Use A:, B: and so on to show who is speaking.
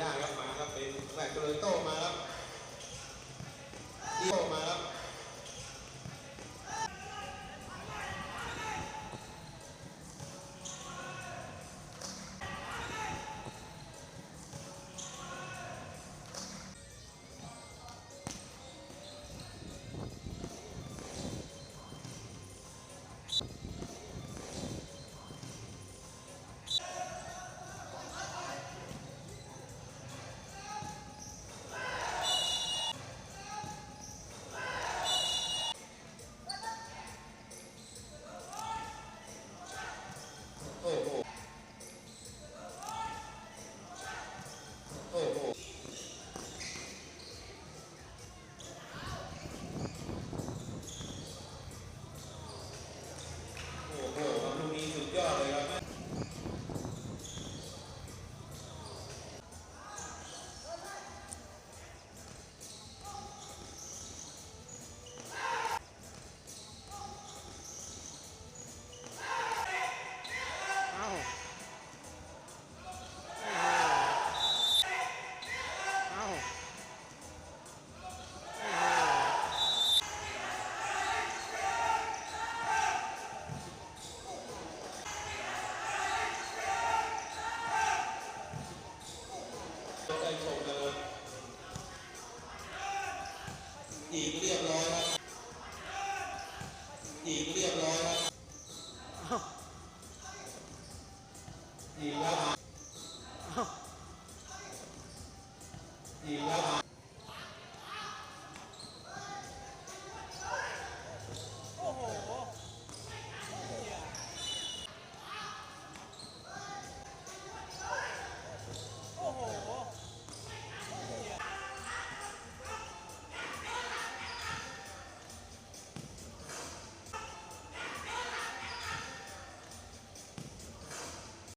A: ได้ครับมาครับเป็นแบกเลยโต้มาครับโต้มาครับโอ้โหโอ้โหโอ้โหครับลูกนี้สุดยอดเลยครับใจชมเลยอีกเรียบร้อยครับอีกเรียบร้อยครับอีกแล้วอีกแล้ว